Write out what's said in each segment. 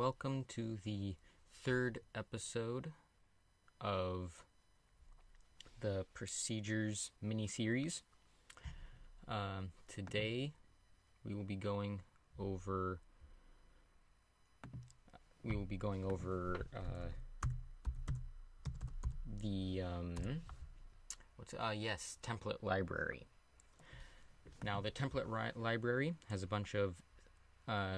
welcome to the third episode of the Procedures mini-series. Today we will be going over the template library. Now the template library has a bunch of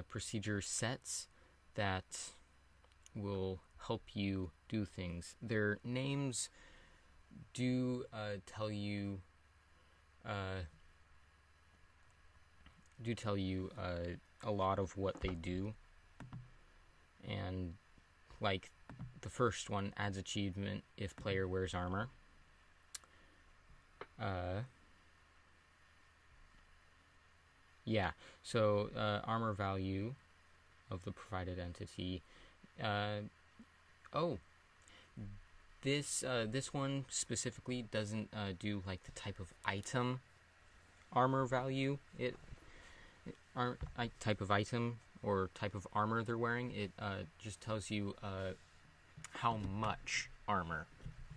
procedure sets that will help you do things. Their names do tell you a lot of what they do, and like the first one adds achievement if player wears armor. Armor value of the provided entity. This one specifically doesn't do like the type of item armor value. Type of item or type of armor they're wearing. It just tells you how much armor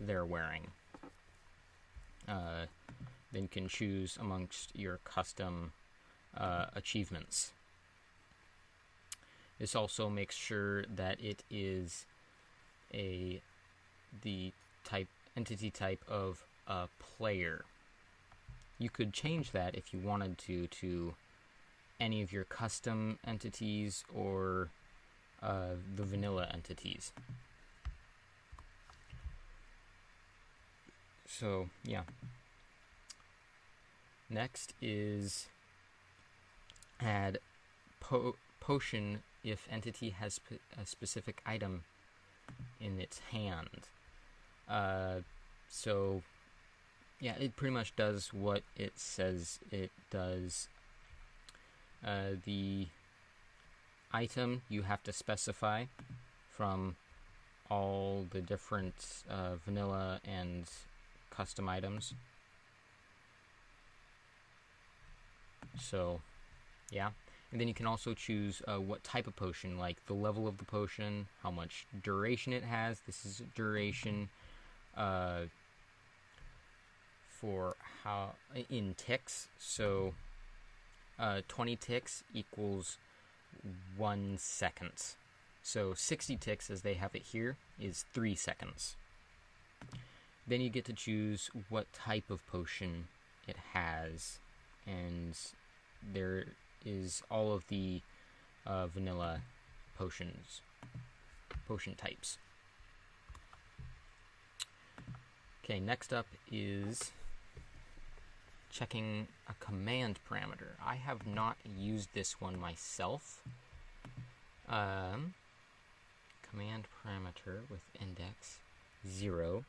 they're wearing. Then you can choose amongst your custom achievements. This also makes sure that it is the entity type of a player. You could change that if you wanted to any of your custom entities or the vanilla entities. So yeah. Next is add potion if entity has a specific item in its hand. It pretty much does what it says it does. The item you have to specify from all the different vanilla and custom items. So, yeah. And then you can also choose what type of potion, like the level of the potion, how much duration it has. This is duration for how in ticks. So 20 ticks equals 1 second. So 60 ticks, as they have it here, is 3 seconds. Then you get to choose what type of potion it has, and there is all of the vanilla potion types. Okay, next up is checking a command parameter. I have not used this one myself. Command parameter with index 0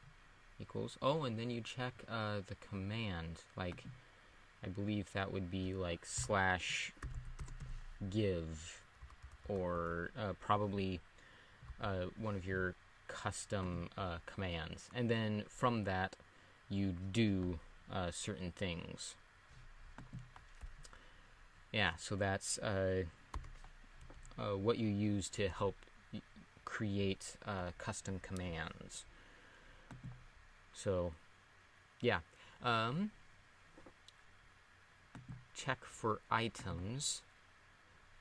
equals, and then you check the command, like I believe that would be like /give, or probably one of your custom commands, and then from that you do certain things. Yeah, so that's what you use to help create custom commands. So, yeah. Check for items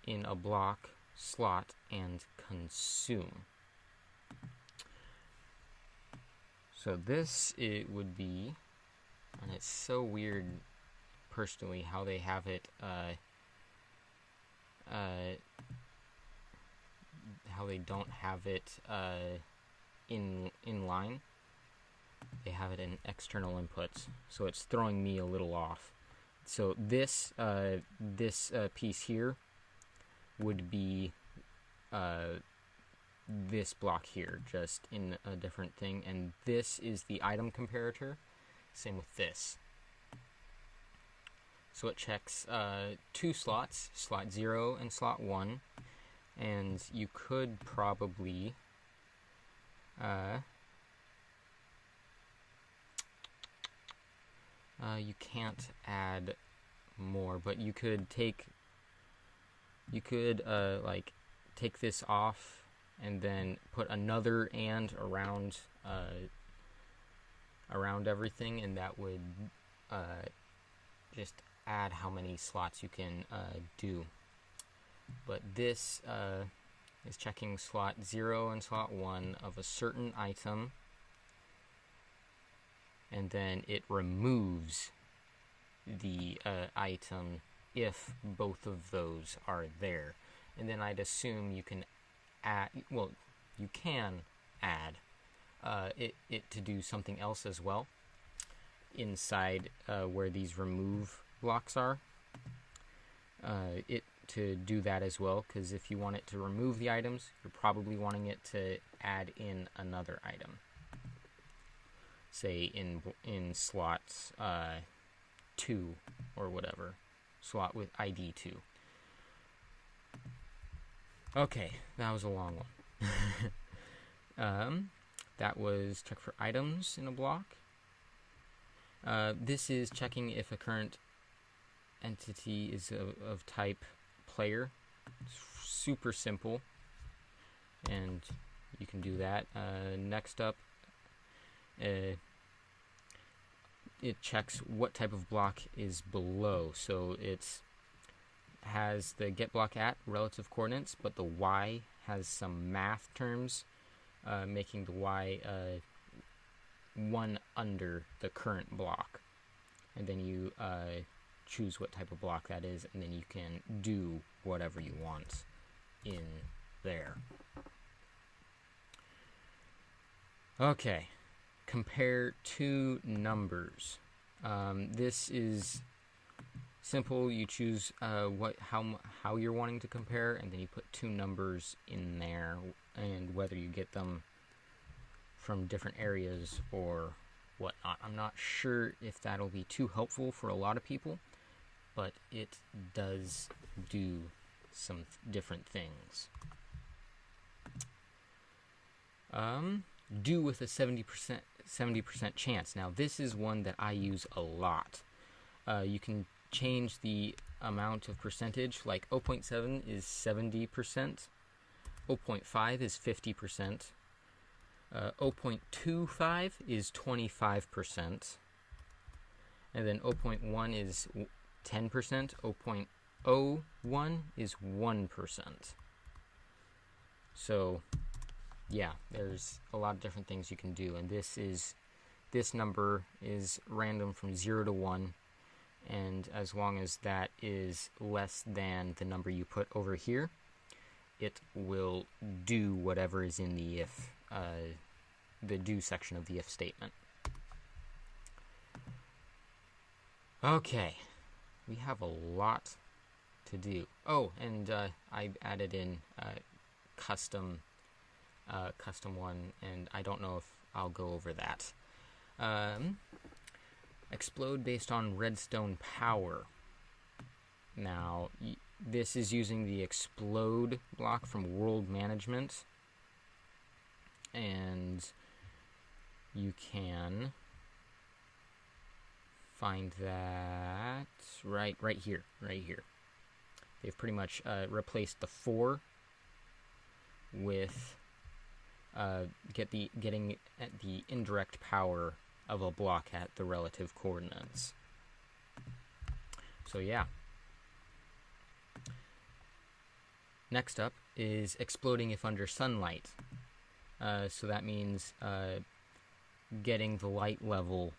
in a block, slot, and consume. So this, it would be, and it's so weird personally how they have it, how they don't have it in line. They have it in external inputs, so it's throwing me a little off. So this piece here would be this block here, just in a different thing, and this is the item comparator. Same with this. So it checks 2 slots, slot 0 and slot 1, and you could probably you can't add more, but you could take this off and then put another and around everything, and that would just add how many slots you can do. But this is checking slot 0 and slot 1 of a certain item, and then it removes the item if both of those are there. And then I'd assume you can add, well, you can add it to do something else as well inside where these remove blocks are. To do that as well, because if you want it to remove the items, you're probably wanting it to add in another item. Say in slots 2 or whatever, slot with ID 2. Okay, that was a long one. That was check for items in a block. This is checking if a current entity is of type player. It's super simple, and you can do that. Next up, it checks what type of block is below. So it has the get block at relative coordinates, but the y has some math terms, making the y one under the current block. And then you choose what type of block that is, and then you can do whatever you want in there. Okay, compare two numbers. This is simple. You choose how you're wanting to compare, and then you put two numbers in there, and whether you get them from different areas or whatnot. I'm not sure if that'll be too helpful for a lot of people, but it does do some different things. Do with a 70% chance. Now this is one that I use a lot. You can change the amount of percentage, like 0.7 is 70%, 0.5 is 50%, 0.25 is 25%, and then 0.1 is 10%, 0.01 is 1%. So yeah, there's a lot of different things you can do, and this number is random from 0 to 1, and as long as that is less than the number you put over here, it will do whatever is in the if, the do section of the if statement. Okay, we have a lot to do. Oh, and I added in custom one, and I don't know if I'll go over that. Explode based on redstone power. Now, this is using the explode block from world management, and you can find that right here. They've pretty much replaced the 4 with getting at the indirect power of a block at the relative coordinates. So yeah. Next up is exploding if under sunlight. So that means getting the light level,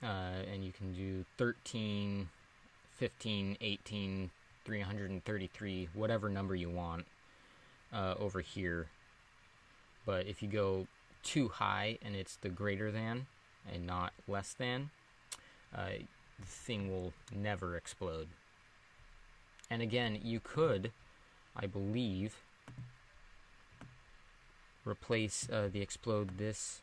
and you can do 13, 15, 18, 333, whatever number you want over here. But if you go too high and it's the greater than and not less than, the thing will never explode. And again, you could, I believe, replace the explode this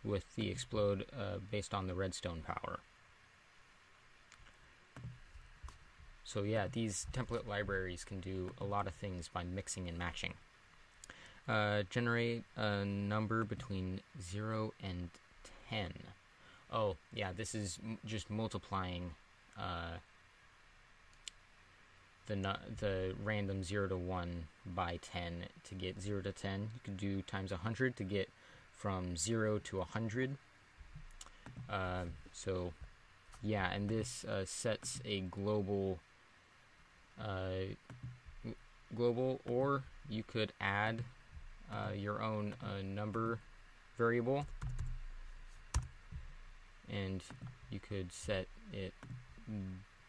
with the explode based on the redstone power. So yeah, these template libraries can do a lot of things by mixing and matching. Generate a number between 0 and 10. Oh, yeah, this is just multiplying the random 0 to 1 by 10 to get 0 to 10. You can do times 100 to get from 0 to 100. So yeah, and this sets a global, or you could add your own number variable, and you could set it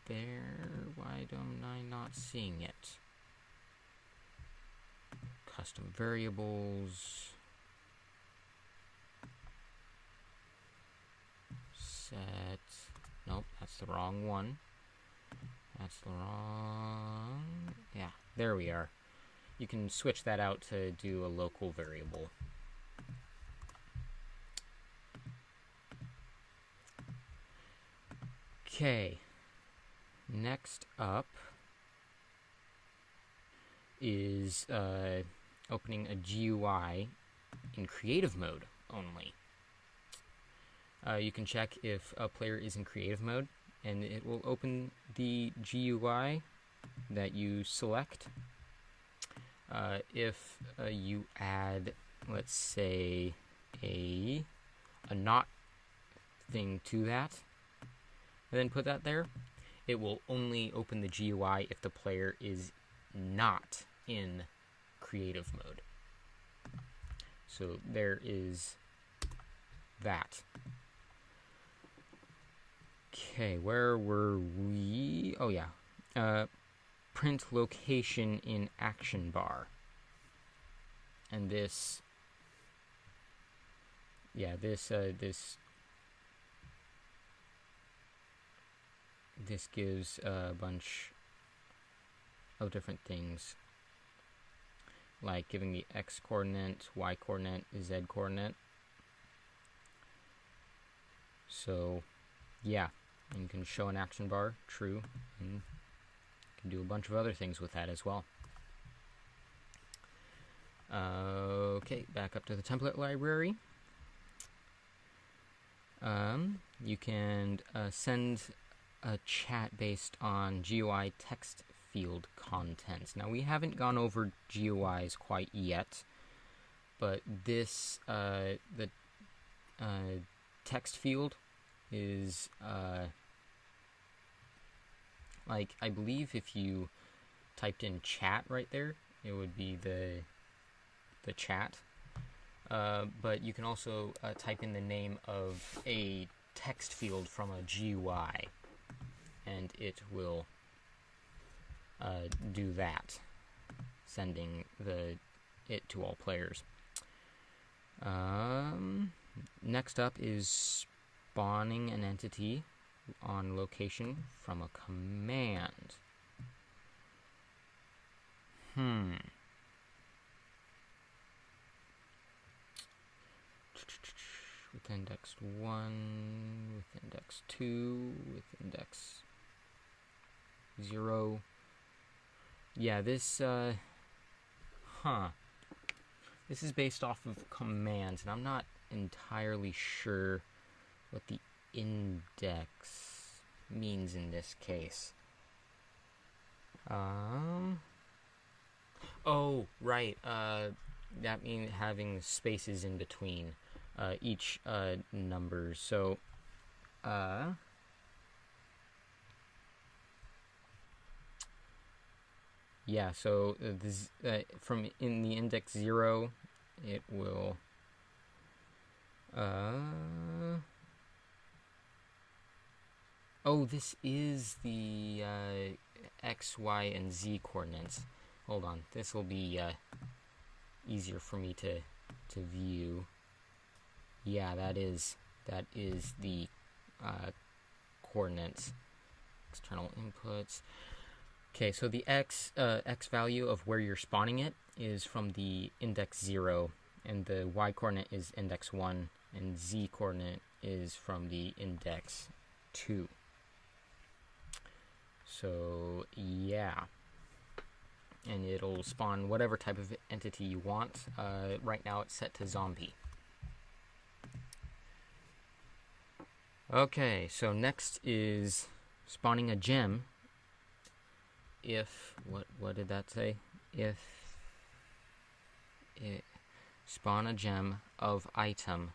there. Why am I not seeing it? Custom variables. Set. Nope, that's the wrong one. That's the wrong. Yeah, there we are. You can switch that out to do a local variable. Okay. Next up is opening a GUI in creative mode only. You can check if a player is in creative mode, and it will open the GUI that you select. If you add, let's say, a not thing to that, and then put that there, it will only open the GUI if the player is not in creative mode. So there is that. Okay, where were we? Oh yeah, print location in action bar. And this, yeah, this gives a bunch of different things, like giving the x coordinate, y coordinate, z coordinate. So yeah, and you can show an action bar, true, and you can do a bunch of other things with that as well. Okay, back up to the template library. You can send a chat based on GUI text field contents. Now, we haven't gone over GUIs quite yet, but this, the text field is, like, I believe if you typed in chat right there, it would be the chat. But you can also type in the name of a text field from a GUI, and it will do that, sending it to all players. Next up is spawning an entity on location from a command. With index 1, with index 2, with index 0. Yeah, this, this is based off of commands, and I'm not entirely sure what the index means in this case. Oh, right, that means having spaces in between each number. So, yeah, so this, from in the index 0, it will oh, this is the x, y, and z coordinates. Hold on, this will be easier for me to view. Yeah, that is the coordinates. External inputs. Okay, so the x value of where you're spawning it is from the index 0, and the y coordinate is index 1, and z coordinate is from the index 2. So yeah, and it'll spawn whatever type of entity you want. Right now it's set to zombie. Okay, so next is spawning a gem if what did that say? If it spawn a gem of item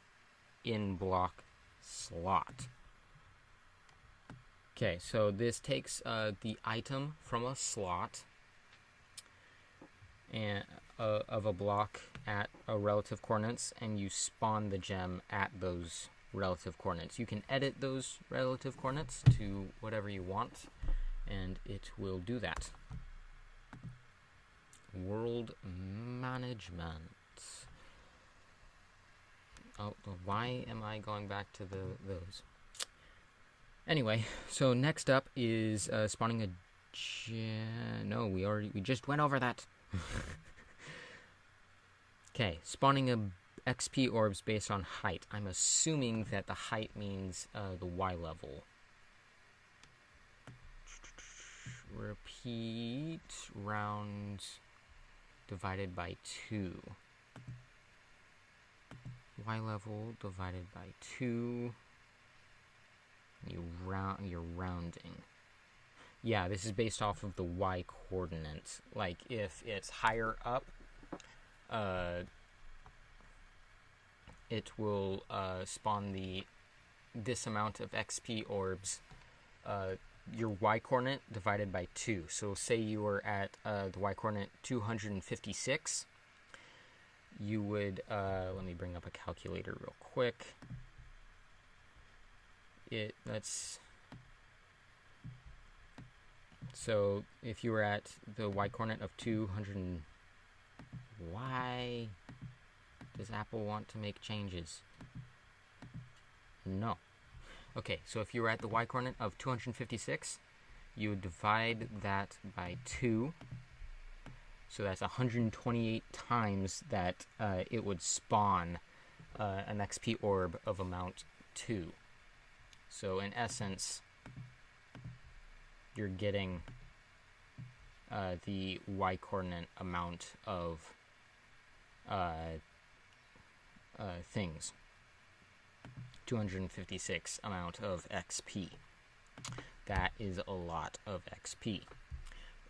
in block slot. Okay, so this takes the item from a slot and of a block at a relative coordinates, and you spawn the gem at those relative coordinates. You can edit those relative coordinates to whatever you want, and it will do that. World management. Oh, why am I going back to those? Anyway, so next up is spawning a gem. No, we just went over that. Okay, spawning a XP orbs based on height. I'm assuming that the height means the Y level. Repeat rounds divided by 2. Y level divided by 2. You're rounding. Yeah, this is based off of the Y coordinate. Like, if it's higher up, it will spawn this amount of XP orbs, your Y coordinate divided by 2. So say you were at the Y coordinate 256, you would, let me bring up a calculator real quick. So if you were at the Y coordinate of 200, why does Apple want to make changes? No. Okay, so if you were at the Y coordinate of 256, you would divide that by 2. So that's 128 times that it would spawn an XP orb of amount 2. So in essence, you're getting the Y coordinate amount of things. 256 amount of XP. That is a lot of XP.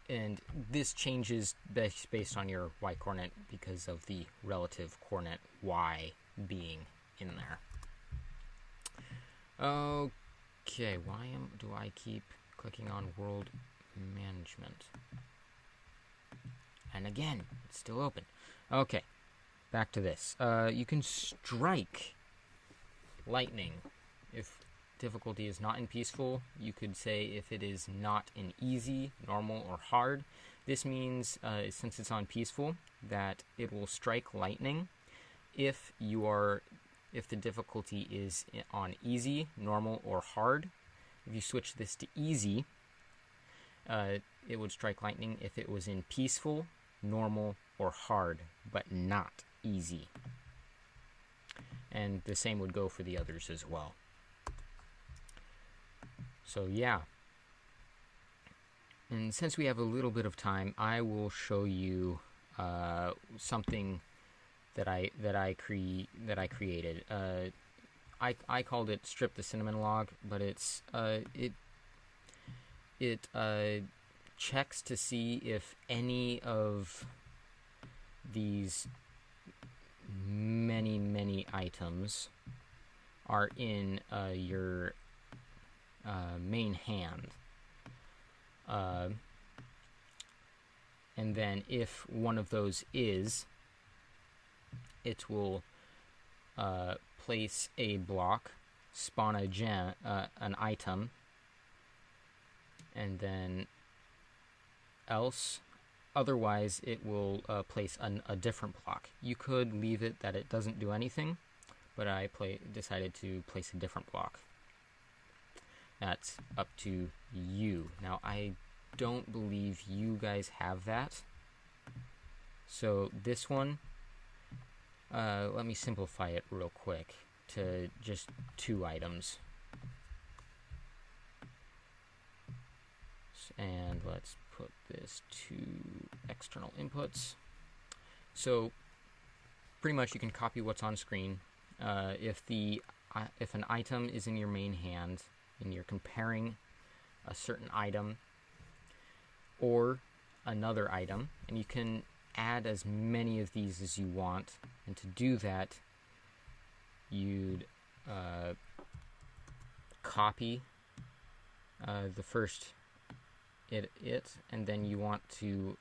And this changes based on your Y coordinate because of the relative coordinate Y being in there. Okay, why do I keep clicking on world management? And again, it's still open. Okay, back to this. You can strike lightning. If difficulty is not in peaceful, you could say if it is not in easy, normal, or hard. This means, since it's on peaceful, that it will strike lightning if the difficulty is on easy, normal, or hard. If you switch this to easy, it would strike lightning if it was in peaceful, normal, or hard, but not easy. And the same would go for the others as well. So yeah. And since we have a little bit of time, I will show you something that I created. I called it Strip the Cinnamon Log, but it checks to see if any of these many items are in your main hand. And then if one of those is, it will place a block, spawn a gem, an item, and then else. Otherwise, it will place a different block. You could leave it that it doesn't do anything, but I decided to place a different block. That's up to you. Now, I don't believe you guys have that. So this one, let me simplify it real quick to just 2 items. And let's put this to external inputs. So pretty much you can copy what's on screen. If an item is in your main hand and you're comparing a certain item, or another item, and you can add as many of these as you want. And to do that, you'd copy the first it, and then you want to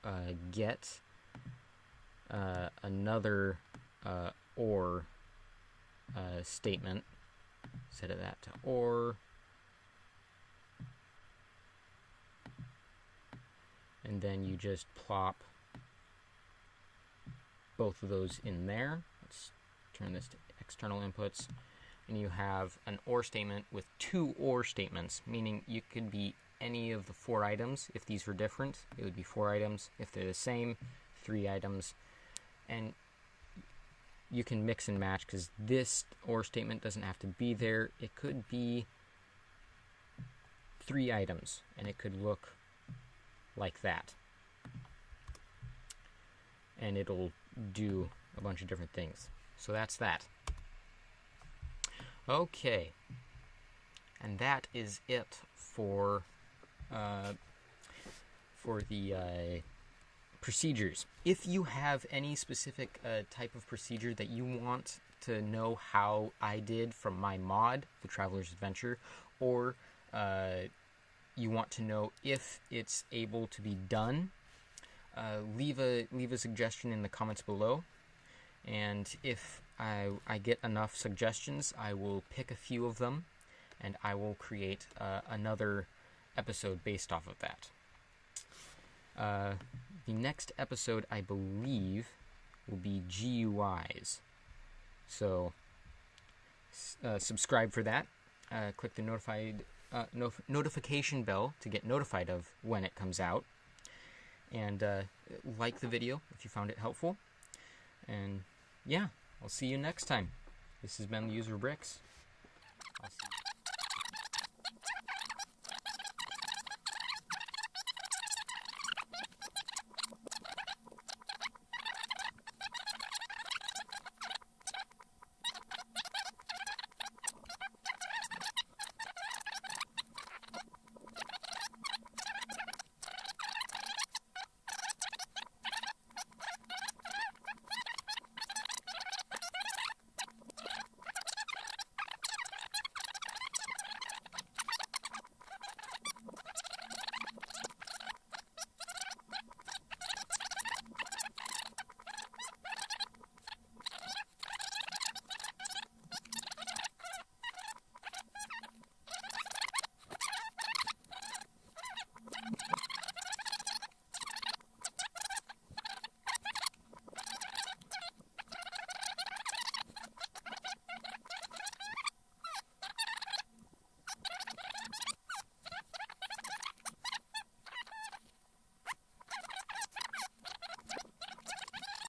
get another or statement. Set of that to or, and then you just plop both of those in there. Let's turn this to external inputs, and you have an or statement with two or statements, meaning you could be any of the 4 items. If these were different, it would be 4 items. If they're the same, 3 items. And you can mix and match, because this or statement doesn't have to be there. It could be 3 items, and it could look like that. And it'll do a bunch of different things. So that's that. Okay. And that is it for the procedures. If you have any specific type of procedure that you want to know how I did from my mod, The Traveler's Adventure, or you want to know if it's able to be done, leave a suggestion in the comments below. And if I get enough suggestions, I will pick a few of them, and I will create another episode based off of that. The next episode, I believe, will be GUIs. So subscribe for that. Click the notification bell to get notified of when it comes out. And like the video if you found it helpful. And yeah, I'll see you next time. This has been the User Bricks. I'll see you.